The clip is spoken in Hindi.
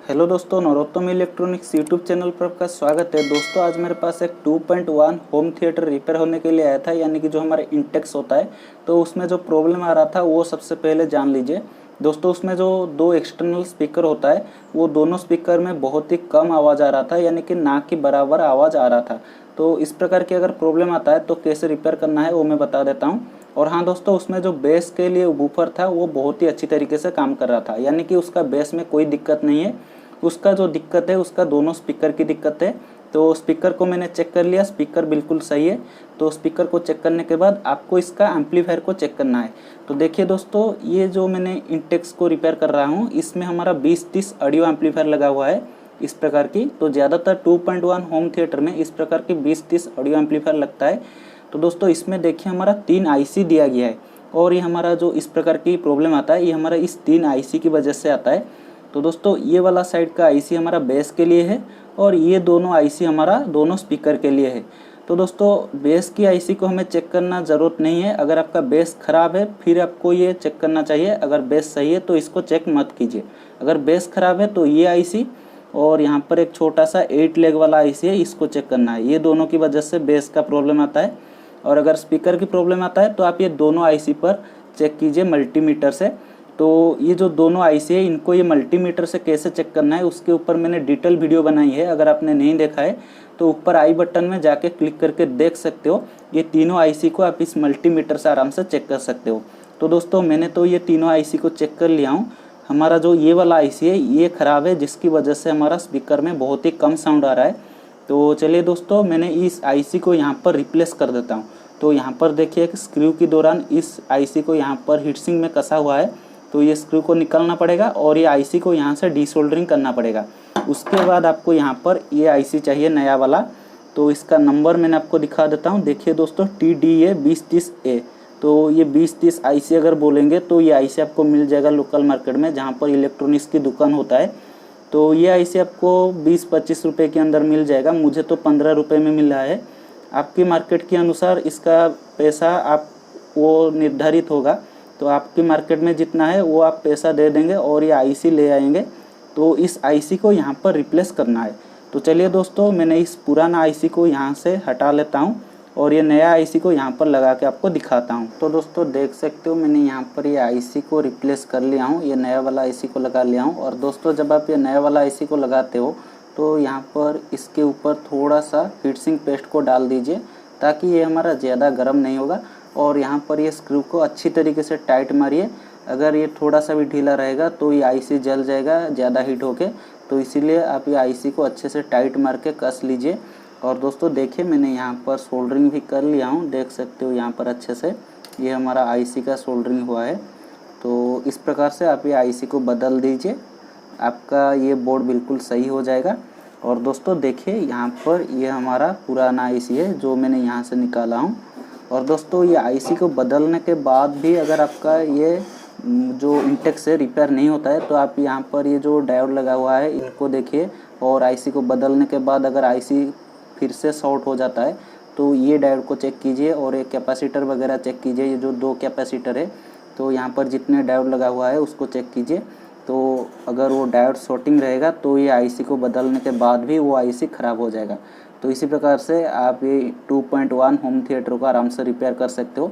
हेलो दोस्तों, नरोत्तम इलेक्ट्रॉनिक्स यूट्यूब चैनल पर आपका स्वागत है। दोस्तों आज मेरे पास एक 2.1 होम थिएटर रिपेयर होने के लिए आया था, यानी कि जो हमारा इंटेक्स होता है तो उसमें जो प्रॉब्लम आ रहा था वो सबसे पहले जान लीजिए। दोस्तों उसमें जो दो एक्सटर्नल स्पीकर होता है वो दोनों स्पीकर में बहुत ही कम आवाज़ आ रहा था, यानी कि ना के बराबर आवाज़ आ रहा था। तो इस प्रकार की अगर प्रॉब्लम आता है तो कैसे रिपेयर करना है वो मैं बता देता हूँ। और हाँ दोस्तों, उसमें जो बेस के लिए वूफर था वो बहुत ही अच्छी तरीके से काम कर रहा था, यानी कि उसका बेस में कोई दिक्कत नहीं है। उसका जो दिक्कत है उसका दोनों स्पीकर की दिक्कत है। तो स्पीकर को मैंने चेक कर लिया, स्पीकर बिल्कुल सही है। तो स्पीकर को चेक करने के बाद आपको इसका एम्पलीफायर को चेक करना है। तो देखिए दोस्तों, ये जो मैंने इंटेक्स को रिपेयर कर रहा हूँ इसमें हमारा 20-30 ऑडियो एम्पलीफायर लगा हुआ है इस प्रकार की। तो ज़्यादातर 2.1 होम थिएटर में इस प्रकार की 20-30 ऑडियो एम्पलीफायर लगता है। तो दोस्तों इसमें देखिए हमारा 3 आईसी दिया गया है, और ये हमारा जो इस प्रकार की प्रॉब्लम आता है ये हमारा इस 3 आईसी की वजह से आता है। तो दोस्तों ये वाला साइड का आईसी हमारा बेस के लिए है, और ये दोनों आईसी हमारा दोनों स्पीकर के लिए है। तो दोस्तों बेस की आईसी को हमें चेक करना ज़रूरत नहीं है। अगर आपका बेस ख़राब है फिर आपको ये चेक करना चाहिए, अगर बेस सही है तो इसको चेक मत कीजिए। अगर बेस ख़राब है तो ये आईसी और यहाँ पर एक छोटा सा 8 लेग वाला आईसी है, इसको चेक करना है। ये दोनों की वजह से बेस का प्रॉब्लम आता है। और अगर स्पीकर की प्रॉब्लम आता है तो आप ये दोनों आईसी पर चेक कीजिए मल्टीमीटर से। तो ये जो दोनों आईसी है इनको ये मल्टीमीटर से कैसे चेक करना है उसके ऊपर मैंने डिटेल वीडियो बनाई है। अगर आपने नहीं देखा है तो ऊपर आई बटन में जाके क्लिक करके देख सकते हो। ये तीनों आईसी को आप इस मल्टीमीटर से आराम से चेक कर सकते हो। तो दोस्तों मैंने तो ये तीनों आईसी को चेक कर लिया हूँ। हमारा जो ये वाला आईसी है ये ख़राब है, जिसकी वजह से हमारा स्पीकर में बहुत ही कम साउंड आ रहा है। तो चलिए दोस्तों, मैंने इस आईसी को यहाँ पर रिप्लेस कर देता हूँ। तो यहाँ पर देखिए एक स्क्रू के दौरान इस आईसी को यहाँ पर हीटसिंक में कसा हुआ है, तो ये स्क्रू को निकालना पड़ेगा और ये आईसी को यहाँ से डीसोल्डरिंग करना पड़ेगा। उसके बाद आपको यहाँ पर ये आईसी चाहिए नया वाला। तो इसका नंबर मैंने आपको दिखा देता हूँ। देखिए दोस्तों TDA 2030A। तो ये 2030 आईसी अगर बोलेंगे तो ये आईसी आपको मिल जाएगा लोकल मार्केट में, जहाँ पर इलेक्ट्रॉनिक्स की दुकान होता है। तो ये आईसी आपको 20-25 रुपये के अंदर मिल जाएगा। मुझे तो 15 रुपये में मिल रहा है। आपकी मार्केट के अनुसार इसका पैसा आप वो निर्धारित होगा। तो आपकी मार्केट में जितना है वो आप पैसा दे देंगे और ये आईसी ले आएंगे। तो इस आईसी को यहाँ पर रिप्लेस करना है। तो चलिए दोस्तों, मैंने इस पुराना आईसी को यहाँ से हटा लेता हूँ और ये नया आईसी को यहाँ पर लगा के आपको दिखाता हूँ। तो दोस्तों देख सकते हो मैंने यहाँ पर ये आईसी को रिप्लेस कर लिया हूँ, ये नया वाला आईसी को लगा लिया हूँ। और दोस्तों जब आप ये नया वाला आईसी को लगाते हो तो यहाँ पर इसके ऊपर थोड़ा सा हीटसिंक पेस्ट को डाल दीजिए, ताकि ये हमारा ज़्यादा गर्म नहीं होगा। और यहाँ पर ये स्क्रू को अच्छी तरीके से टाइट मारिए। अगर ये थोड़ा सा भी ढीला रहेगा तो ये आईसी जल जाएगा ज़्यादा हीट होके। तो इसीलिए आप ये आईसी को अच्छे से टाइट मार के कस लीजिए। और दोस्तों देखिए मैंने यहाँ पर सोल्डरिंग भी कर लिया हूँ, देख सकते हो यहाँ पर अच्छे से ये हमारा आईसी का सोल्डरिंग हुआ है। तो इस प्रकार से आप ये आईसी को बदल दीजिए, आपका ये बोर्ड बिल्कुल सही हो जाएगा। और दोस्तों देखिए यहाँ पर ये हमारा पुराना आईसी है जो मैंने यहाँ से निकाला हूँ। और दोस्तों ये आईसी को बदलने के बाद भी अगर आपका ये जो इंटेक्स है रिपेयर नहीं होता है तो आप यहाँ पर ये जो डायोड लगा हुआ है इनको देखिए। और आईसी को बदलने के बाद अगर आईसी फिर से शॉर्ट हो जाता है तो ये डायोड को चेक कीजिए और एक कैपेसिटर वगैरह चेक कीजिए। ये जो 2 कैपेसिटर है तो यहाँ पर जितने डायोड लगा हुआ है उसको चेक कीजिए। तो अगर वो डायोड शॉर्टिंग रहेगा तो ये आईसी को बदलने के बाद भी वो आईसी ख़राब हो जाएगा। तो इसी प्रकार से आप ये 2.1 होम थिएटर को आराम से रिपेयर कर सकते हो।